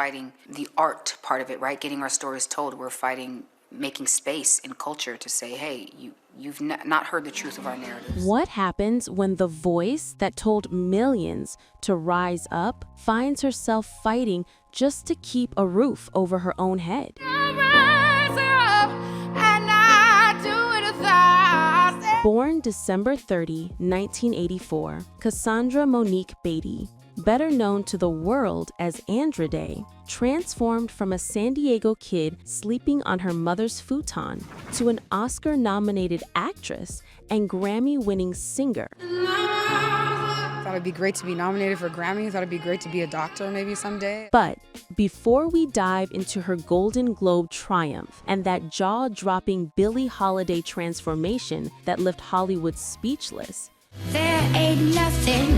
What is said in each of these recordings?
fighting the art part of it, right? Getting our stories told. We're fighting making space in culture to say, hey, you've not heard the truth of our narratives. What happens when the voice that told millions to rise up finds herself fighting just to keep a roof over her own head? Born December 30, 1984, Cassandra Monique Beatty, better known to the world as Andra Day, transformed from a San Diego kid sleeping on her mother's futon to an Oscar-nominated actress and Grammy-winning singer. I thought it'd be great to be nominated for a Grammy. I thought it'd be great to be a doctor maybe someday. But before we dive into her Golden Globe triumph and that jaw-dropping Billie Holiday transformation that left Hollywood speechless, there ain't nothing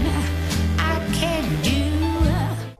I can do.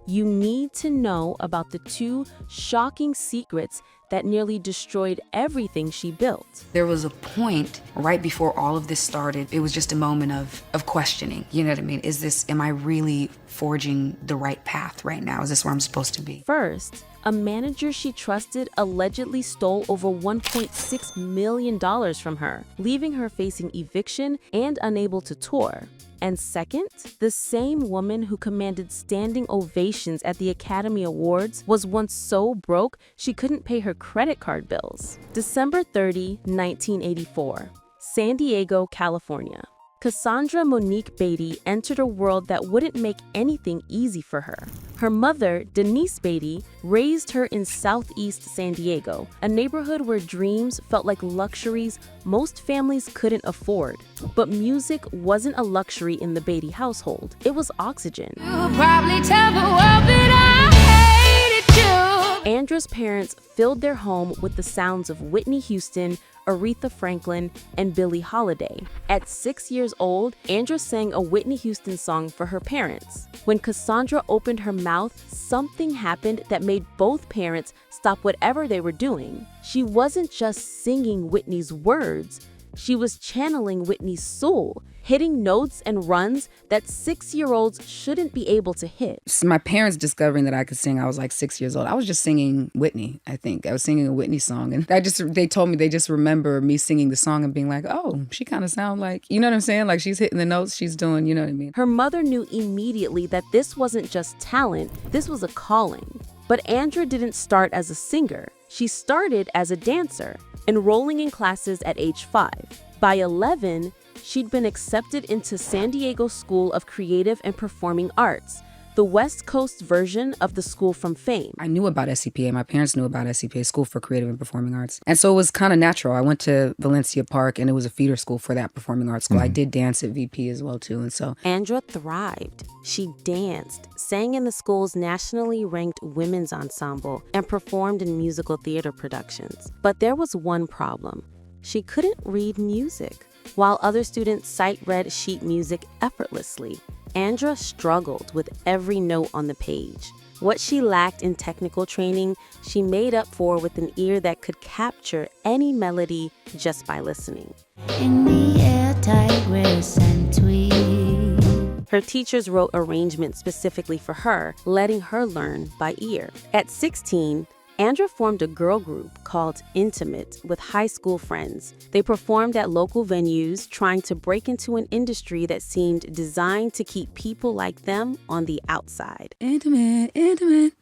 You need to know about the two shocking secrets that nearly destroyed everything she built. There was a point right before all of this started. It was just a moment of questioning. You know what I mean? Am I really forging the right path right now? Is this where I'm supposed to be? First, a manager she trusted allegedly stole over $1.6 million from her, leaving her facing eviction and unable to tour. And second, the same woman who commanded standing ovations at the Academy Awards was once so broke she couldn't pay her credit card bills. December 30, 1984, San Diego, California. Cassandra Monique Beatty entered a world that wouldn't make anything easy for her. Her mother, Denise Beatty, raised her in Southeast San Diego, a neighborhood where dreams felt like luxuries most families couldn't afford. But music wasn't a luxury in the Beatty household. It was oxygen. You'll probably tell the world that I hated you. Andra's parents filled their home with the sounds of Whitney Houston, Aretha Franklin, and Billie Holiday. At 6 years old, Andra sang a Whitney Houston song for her parents. When Cassandra opened her mouth, something happened that made both parents stop whatever they were doing. She wasn't just singing Whitney's words, she was channeling Whitney's soul, hitting notes and runs that 6-year-olds shouldn't be able to hit. My parents discovering that I could sing, I was like 6 years old. I was just singing Whitney, I think. I was singing a Whitney song. And they told me they just remember me singing the song and being like, oh, she kind of sound like, you know what I'm saying? Like she's hitting the notes, she's doing, you know what I mean? Her mother knew immediately that this wasn't just talent, this was a calling. But Andra didn't start as a singer. She started as a dancer, enrolling in classes at age 5. By 11, she'd been accepted into San Diego School of Creative and Performing Arts, the West Coast version of the school from fame. I knew about SCPA. My parents knew about SCPA, School for Creative and Performing Arts. And so it was kind of natural. I went to Valencia Park and it was a feeder school for that performing arts school. I did dance at VP as well too. And so Andra thrived. She danced, sang in the school's nationally ranked women's ensemble, and performed in musical theater productions. But there was one problem. She couldn't read music. While other students sight-read sheet music effortlessly, Andra struggled with every note on the page. What she lacked in technical training, she made up for with an ear that could capture any melody just by listening. In the air, tigress and tweed. Her teachers wrote arrangements specifically for her, letting her learn by ear. At 16, Andra formed a girl group called Intimate with high school friends. They performed at local venues, trying to break into an industry that seemed designed to keep people like them on the outside. intimate.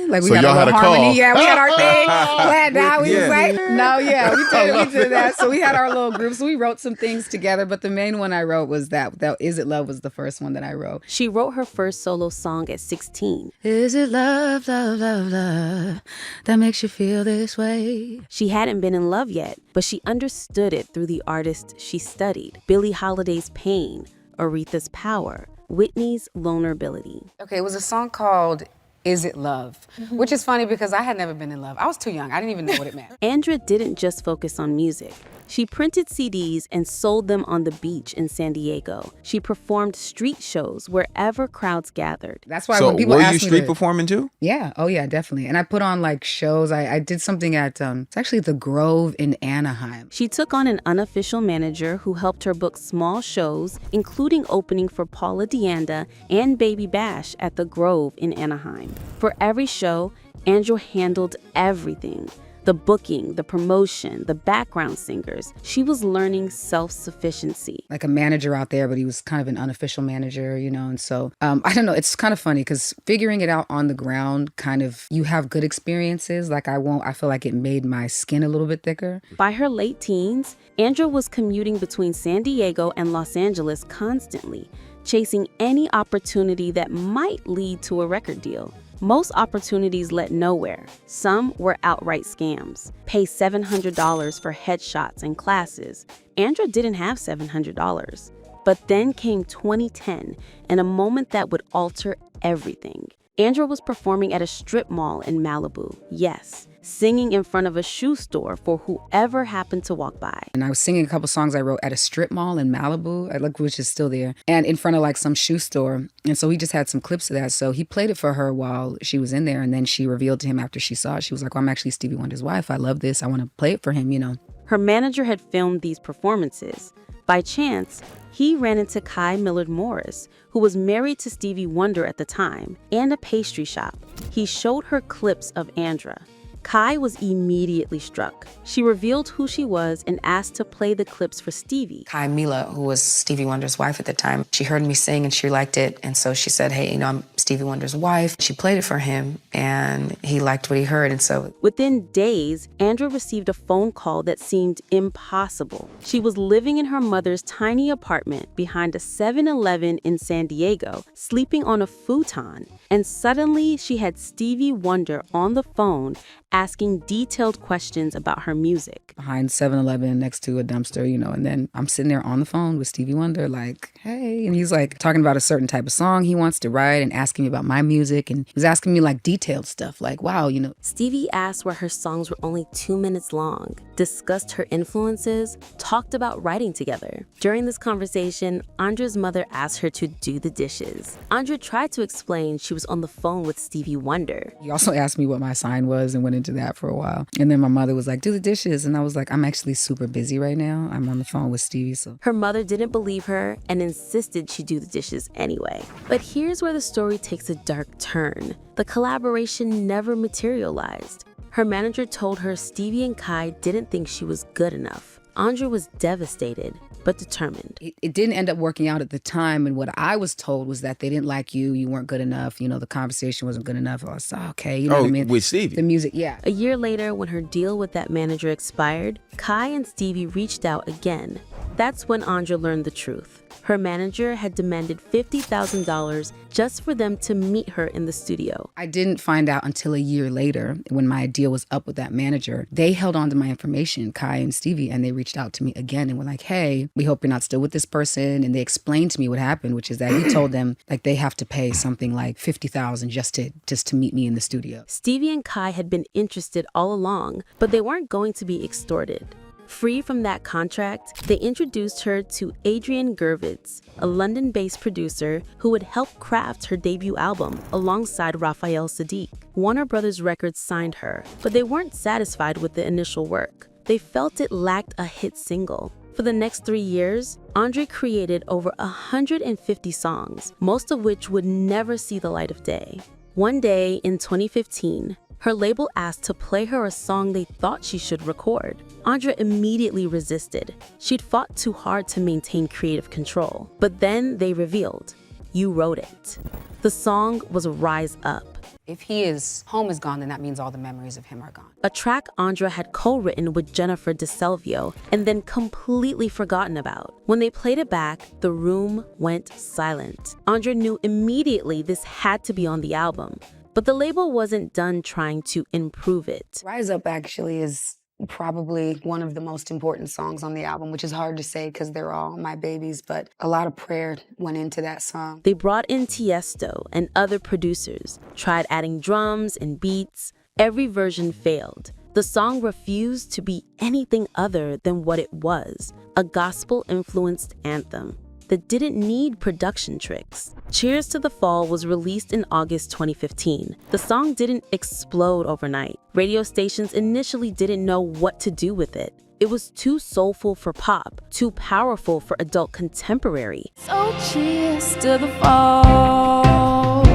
Like we So had y'all our had little a call. harmony. Yeah, we had our thing. Glad now we Yeah. was like, no, yeah, we did that. So we had our little groups. We wrote some things together, but the main one I wrote was that Is It Love was the first one that I wrote. She wrote her first solo song at 16. Is it love, love, love, love that makes you feel this way? She hadn't been in love yet, but she understood it through the artists she studied. Billie Holiday's Pain, Aretha's Power, Whitney's Vulnerability. Okay, it was a song called Is It Love? Which is funny because I had never been in love. I was too young. I didn't even know what it meant. Andra didn't just focus on music. She printed CDs and sold them on the beach in San Diego. She performed street shows wherever crowds gathered. That's why So when people were ask you me street to- performing too? Yeah. Oh, yeah, definitely. And I put on like shows. I did something at, it's actually the Grove in Anaheim. She took on an unofficial manager who helped her book small shows, including opening for Paula Deanda and Baby Bash at the Grove in Anaheim. For every show, Andra handled everything. The booking, the promotion, the background singers. She was learning self-sufficiency. Like a manager out there, but he was kind of an unofficial manager, you know? And so, I don't know, it's kind of funny because figuring it out on the ground, kind of, you have good experiences. Like I feel like it made my skin a little bit thicker. By her late teens, Andra was commuting between San Diego and Los Angeles constantly, chasing any opportunity that might lead to a record deal. Most opportunities led nowhere. Some were outright scams. Pay $700 for headshots and classes. Andra didn't have $700. But then came 2010 and a moment that would alter everything. Andra was performing at a strip mall in Malibu. Yes, singing in front of a shoe store for whoever happened to walk by. And I was singing a couple songs I wrote at a strip mall in Malibu, which is still there, and in front of like some shoe store. And so we just had some clips of that. So he played it for her while she was in there. And then she revealed to him after she saw it, she was like, well, I'm actually Stevie Wonder's wife. I love this. I want to play it for him, you know. Her manager had filmed these performances. By chance, he ran into Kai Millard Morris, who was married to Stevie Wonder at the time, and a pastry shop. He showed her clips of Andra. Kai was immediately struck. She revealed who she was and asked to play the clips for Stevie. Kai Mila, who was Stevie Wonder's wife at the time, she heard me sing and she liked it. And so she said, hey, I'm Stevie Wonder's wife. She played it for him and he liked what he heard. And so within days, Andra received a phone call that seemed impossible. She was living in her mother's tiny apartment behind a 7-Eleven in San Diego, sleeping on a futon. And suddenly she had Stevie Wonder on the phone asking detailed questions about her music. Behind 7-Eleven next to a dumpster, you know, and then I'm sitting there on the phone with Stevie Wonder like, hey, and he's like talking about a certain type of song he wants to write and asking me about my music. And he was asking me like detailed stuff like, wow, you know. Stevie asked why her songs were only 2 minutes long, discussed her influences, talked about writing together. During this conversation, Andra's mother asked her to do the dishes. Andra tried to explain she was on the phone with Stevie Wonder. He also asked me what my sign was and went into that for a while. And then my mother was like, do the dishes. And I was like, I'm actually super busy right now. I'm on the phone with Stevie. So her mother didn't believe her and insisted she do the dishes anyway. But here's where the story takes a dark turn. The collaboration never materialized. Her manager told her Stevie and Kai didn't think she was good enough. Andra was devastated, but determined. It didn't end up working out at the time. And what I was told was that they didn't like you. You weren't good enough. You know, the conversation wasn't good enough. I was like, okay, you know what I mean? With Stevie? The music, yeah. A year later, when her deal with that manager expired, Kai and Stevie reached out again. That's when Andra learned the truth. Her manager had demanded $50,000 just for them to meet her in the studio. I didn't find out until a year later when my deal was up with that manager. They held on to my information, Kai and Stevie, and they reached out to me again and were like, hey, we hope you're not still with this person. And they explained to me what happened, which is that he told them like they have to pay something like $50,000 just to meet me in the studio. Stevie and Kai had been interested all along, but they weren't going to be extorted. Free from that contract, they introduced her to Adrian Gervitz, a London-based producer who would help craft her debut album alongside Raphael Saadiq. Warner Brothers Records signed her, but they weren't satisfied with the initial work. They felt it lacked a hit single. For the next 3 years, Andra created over 150 songs, most of which would never see the light of day. One day in 2015, her label asked to play her a song they thought she should record. Andra immediately resisted. She'd fought too hard to maintain creative control. But then they revealed, you wrote it. The song was Rise Up. if his home is gone, then that means all the memories of him are gone. A track Andra had co-written with Jennifer DeSalvio and then completely forgotten about. When they played it back, the room went silent. Andra knew immediately this had to be on the album, but the label wasn't done trying to improve it. Rise Up actually is probably one of the most important songs on the album, which is hard to say because they're all my babies, but a lot of prayer went into that song. They brought in Tiesto and other producers, tried adding drums and beats. Every version failed. The song refused to be anything other than what it was, a gospel-influenced anthem that didn't need production tricks. Cheers to the Fall was released in August 2015. The song didn't explode overnight. Radio stations initially didn't know what to do with it. It was too soulful for pop, too powerful for adult contemporary. So cheers to the fall.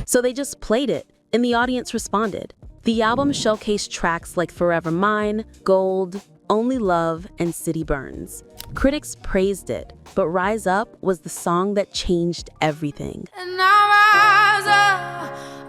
So they just played it, and the audience responded. The album showcased tracks like Forever Mine, Gold, Only Love, and City Burns. Critics praised it, but Rise Up was the song that changed everything. And I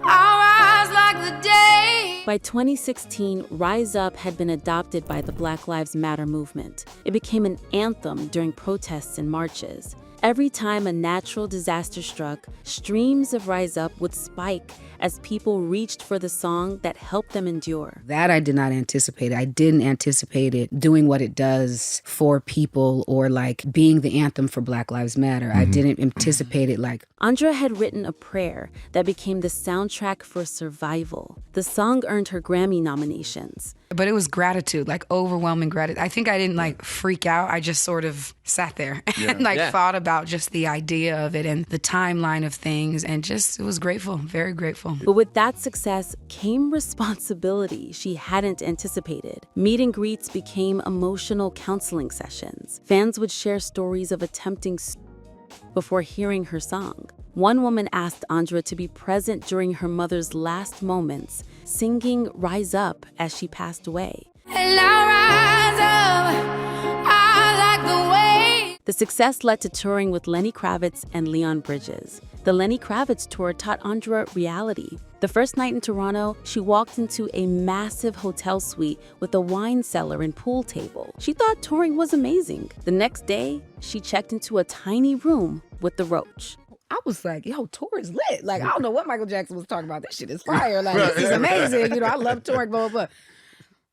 rise like the day. By 2016, Rise Up had been adopted by the Black Lives Matter movement. It became an anthem during protests and marches. Every time a natural disaster struck, streams of Rise Up would spike as people reached for the song that helped them endure. That I did not anticipate. I didn't anticipate it doing what it does for people or like being the anthem for Black Lives Matter. I didn't anticipate it like... Andra had written a prayer that became the soundtrack for Survival. The song earned her Grammy nominations. But it was gratitude, like overwhelming gratitude. I think I didn't like freak out. I just sort of sat there and thought about just the idea of it and the timeline of things and just was grateful, very grateful. But with that success came responsibility she hadn't anticipated. Meet and greets became emotional counseling sessions. Fans would share stories of attempting before hearing her song. One woman asked Andra to be present during her mother's last moments, singing Rise Up as she passed away. And I rise up, I like the way. The success led to touring with Lenny Kravitz and Leon Bridges. The Lenny Kravitz tour taught Andra reality. The first night in Toronto, she walked into a massive hotel suite with a wine cellar and pool table. She thought touring was amazing. The next day, she checked into a tiny room with the Roach. I was like, yo, tour is lit. Like, I don't know what Michael Jackson was talking about. This shit is fire. Like, this is amazing. You know, I love touring, blah, blah, blah.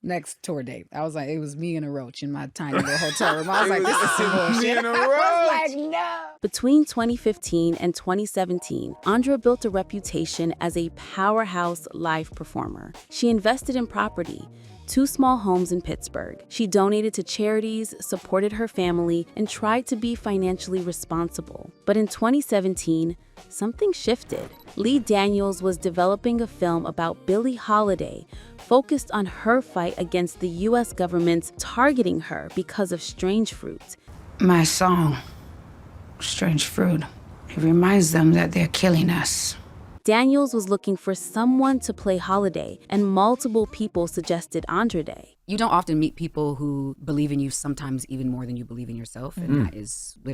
Next tour date, I was like, it was me and a Roach in my tiny little hotel room. I was like, this is some bullshit. I was like, no. Between 2015 and 2017, Andra built a reputation as a powerhouse live performer. She invested in property, 2 small homes in Pittsburgh. She donated to charities, supported her family, and tried to be financially responsible. But in 2017, something shifted. Lee Daniels was developing a film about Billie Holiday, focused on her fight against the U.S. government's targeting her because of Strange Fruit. My song, Strange Fruit, it reminds them that they're killing us. Daniels was looking for someone to play Holiday, and multiple people suggested Andra Day. You don't often meet people who believe in you sometimes even more than you believe in yourself. And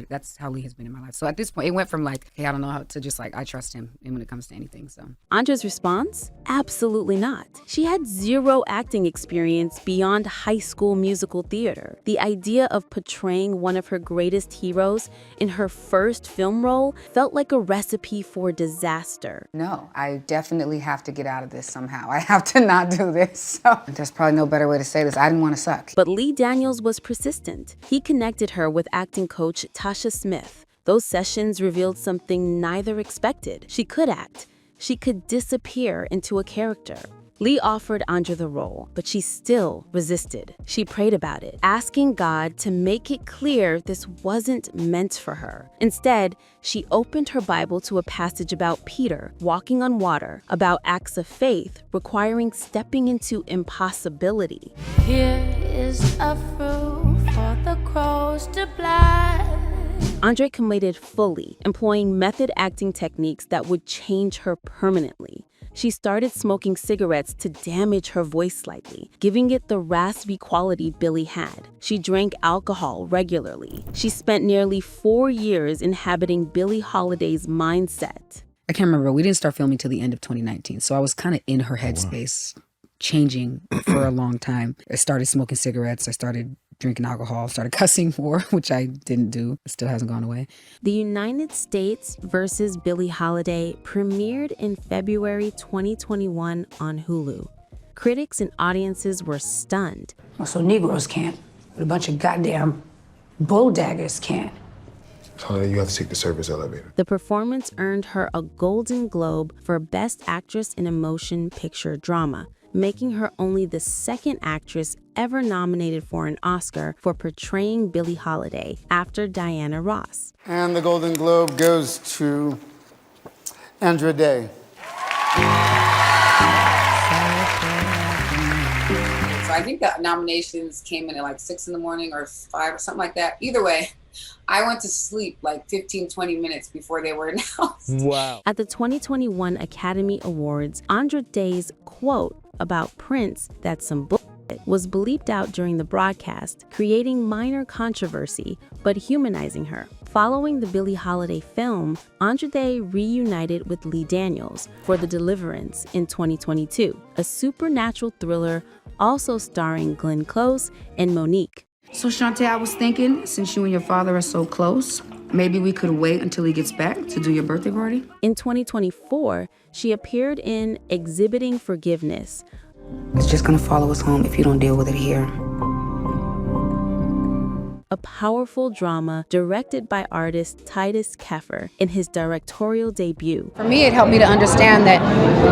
that's how Lee has been in my life. So at this point, it went from like, hey, I don't know how to just like, I trust him and when it comes to anything, so. Andra's response? Absolutely not. She had 0 acting experience beyond high school musical theater. The idea of portraying one of her greatest heroes in her first film role felt like a recipe for disaster. No, I definitely have to get out of this somehow. I have to not do this. So there's probably no better way to say this. I didn't want to suck. But Lee Daniels was persistent. He connected her with acting coach Tasha Smith. Those sessions revealed something neither expected. She could act. She could disappear into a character. Lee offered Andra the role, but she still resisted. She prayed about it, asking God to make it clear this wasn't meant for her. Instead, she opened her Bible to a passage about Peter walking on water, about acts of faith requiring stepping into impossibility. Here is a fruit for the crows to blind. Andra committed fully, employing method acting techniques that would change her permanently. She started smoking cigarettes to damage her voice slightly, giving it the raspy quality Billie had. She drank alcohol regularly. She spent nearly 4 years inhabiting Billie Holiday's mindset. I can't remember. We didn't start filming till the end of 2019. So I was kind of in her headspace, changing for a long time. I started smoking cigarettes. I started drinking alcohol, started cussing more, which I didn't do. It still hasn't gone away. The United States versus Billie Holiday premiered in February 2021 on Hulu. Critics and audiences were stunned. So Negroes can't, but a bunch of goddamn bulldaggers can't. So you have to take the service elevator. The performance earned her a Golden Globe for Best Actress in a Motion Picture Drama. making her only the second actress ever nominated for an Oscar for portraying Billie Holiday after Diana Ross. And the Golden Globe goes to Andra Day. So I think the nominations came in at like 6 in the morning or 5 or something like that. Either way, I went to sleep like 15, 20 minutes before they were announced. Wow. At the 2021 Academy Awards, Andra Day's quote about Prince, "That's some bullshit," was bleeped out during the broadcast, creating minor controversy, but humanizing her. Following the Billie Holiday film, Andra Day reunited with Lee Daniels for The Deliverance in 2022, a supernatural thriller also starring Glenn Close and Monique. So Shantae, I was thinking, since you and your father are so close, maybe we could wait until he gets back to do your birthday party? In 2024, she appeared in Exhibiting Forgiveness. It's just gonna follow us home if you don't deal with it here. A powerful drama directed by artist Titus Keffer in his directorial debut. For me, it helped me to understand that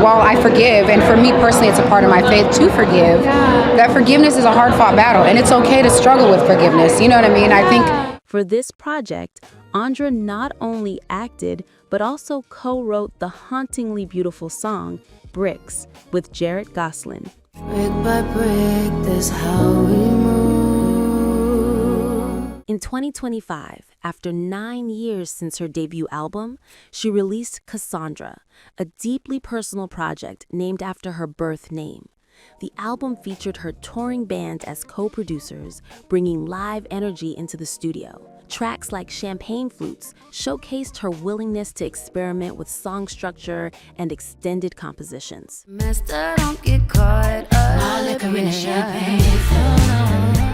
while I forgive, and for me personally, it's a part of my faith to forgive, that forgiveness is a hard-fought battle, and it's okay to struggle with forgiveness. You know what I mean? I think For this project, Andra not only acted, but also co-wrote the hauntingly beautiful song, Bricks, with Jarrett Goslin. Brick by brick, that's how we move. In 2025, after 9 years since her debut album, she released Cassandra, a deeply personal project named after her birth name. The album featured her touring band as co-producers, bringing live energy into the studio. Tracks like Champagne Flutes showcased her willingness to experiment with song structure and extended compositions. Master, don't get caught up. All liquor in the champagne.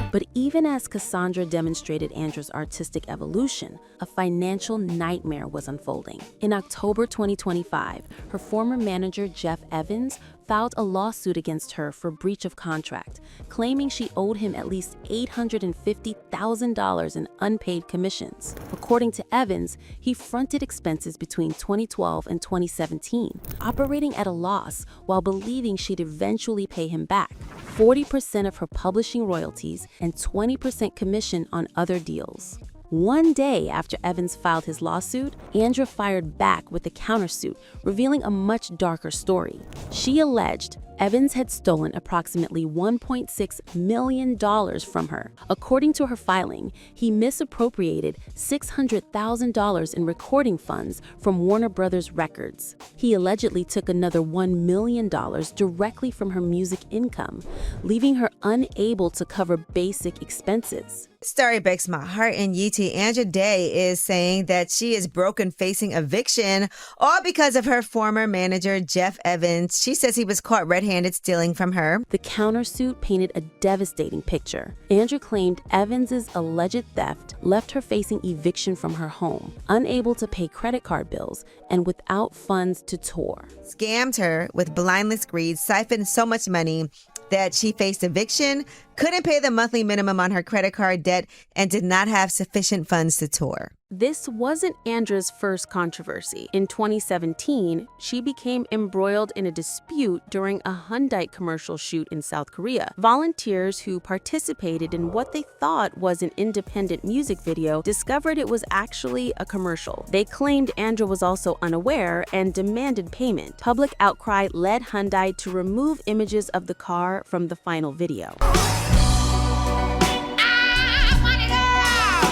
But even as Cassandra demonstrated Andra's artistic evolution, a financial nightmare was unfolding. In October 2025, her former manager Jeff Evans filed a lawsuit against her for breach of contract, claiming she owed him at least $850,000 in unpaid commissions. According to Evans, he fronted expenses between 2012 and 2017, operating at a loss while believing she'd eventually pay him back. 40% of her publishing royalties and 20% commission on other deals. One day after Evans filed his lawsuit, Andra fired back with a countersuit, revealing a much darker story. She alleged Evans had stolen approximately $1.6 million from her. According to her filing, he misappropriated $600,000 in recording funds from Warner Brothers Records. He allegedly took another $1 million directly from her music income, leaving her unable to cover basic expenses. Story breaks my heart in UT. Andra Day is saying that she is broken facing eviction, all because of her former manager, Jeff Evans. She says he was caught red-handed stealing from her. The countersuit painted a devastating picture. Andra claimed Evans's alleged theft left her facing eviction from her home, unable to pay credit card bills, and without funds to tour. Scammed her with blindless greed, siphoned so much money that she faced eviction, couldn't pay the monthly minimum on her credit card debt, and did not have sufficient funds to tour. This wasn't Andra's first controversy. In 2017, she became embroiled in a dispute during a Hyundai commercial shoot in South Korea. Volunteers who participated in what they thought was an independent music video discovered it was actually a commercial. They claimed Andra was also unaware and demanded payment. Public outcry led Hyundai to remove images of the car from the final video.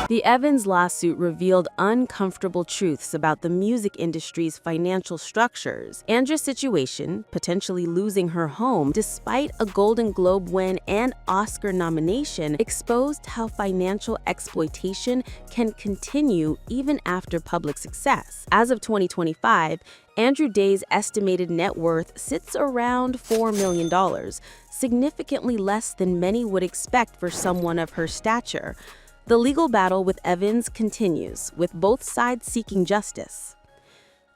The Evans lawsuit revealed uncomfortable truths about the music industry's financial structures. Andra's situation, potentially losing her home despite a Golden Globe win and Oscar nomination, exposed how financial exploitation can continue even after public success. As of 2025, Andra Day's estimated net worth sits around $4 million, significantly less than many would expect for someone of her stature. The legal battle with Evans continues, with both sides seeking justice.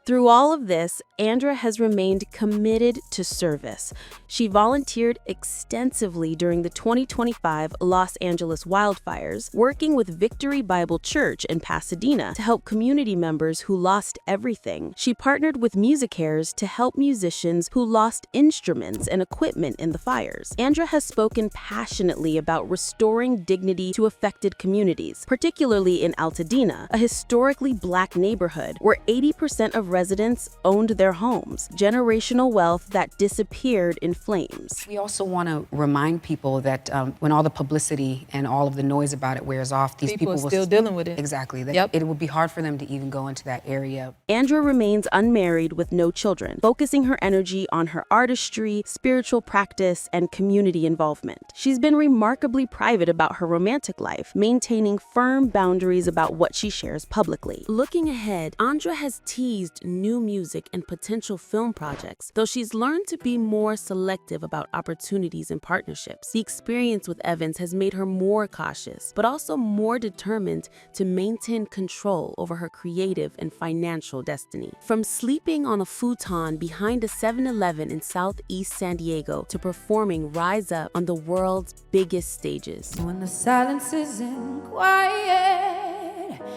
Through all of this, Andra has remained committed to service. She volunteered extensively during the 2025 Los Angeles wildfires, working with Victory Bible Church in Pasadena to help community members who lost everything. She partnered with MusiCares to help musicians who lost instruments and equipment in the fires. Andra has spoken passionately about restoring dignity to affected communities, particularly in Altadena, a historically Black neighborhood where 80% of residents owned their homes, generational wealth that disappeared in flames. We also want to remind people that when all the publicity and all of the noise about it wears off, these people are will still dealing with it. Exactly. That it would be hard for them to even go into that area. Andra remains unmarried with no children, focusing her energy on her artistry, spiritual practice, and community involvement. She's been remarkably private about her romantic life, maintaining firm boundaries about what she shares publicly. Looking ahead, Andra has teased new music and potential film projects, though she's learned to be more selective about opportunities and partnerships. The experience with Evans has made her more cautious, but also more determined to maintain control over her creative and financial destiny. From sleeping on a futon behind a 7-Eleven in Southeast San Diego to performing Rise Up on the world's biggest stages. When the silence isn't quiet.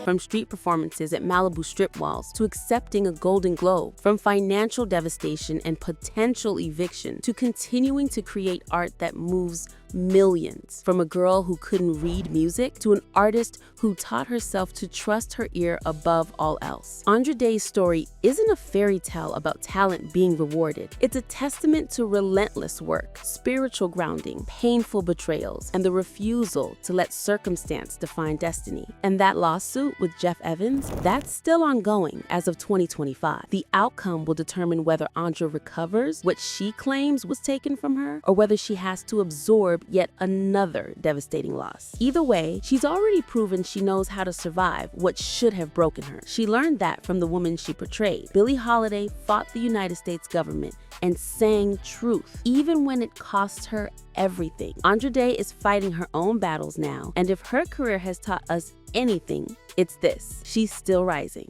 From street performances at Malibu strip malls to accepting a Golden Globe, from financial devastation and potential eviction to continuing to create art that moves millions. From a girl who couldn't read music to an artist who taught herself to trust her ear above all else. Andra Day's story isn't a fairy tale about talent being rewarded. It's a testament to relentless work, spiritual grounding, painful betrayals, and the refusal to let circumstance define destiny. And that lawsuit with Jeff Evans, that's still ongoing as of 2025. The outcome will determine whether Andra recovers what she claims was taken from her, or whether she has to absorb yet another devastating loss. Either way, she's already proven she knows how to survive what should have broken her. She learned that from the woman she portrayed. Billie Holiday fought the United States government and sang truth, even when it cost her everything. Andra Day is fighting her own battles now, and if her career has taught us anything, it's this: she's still rising.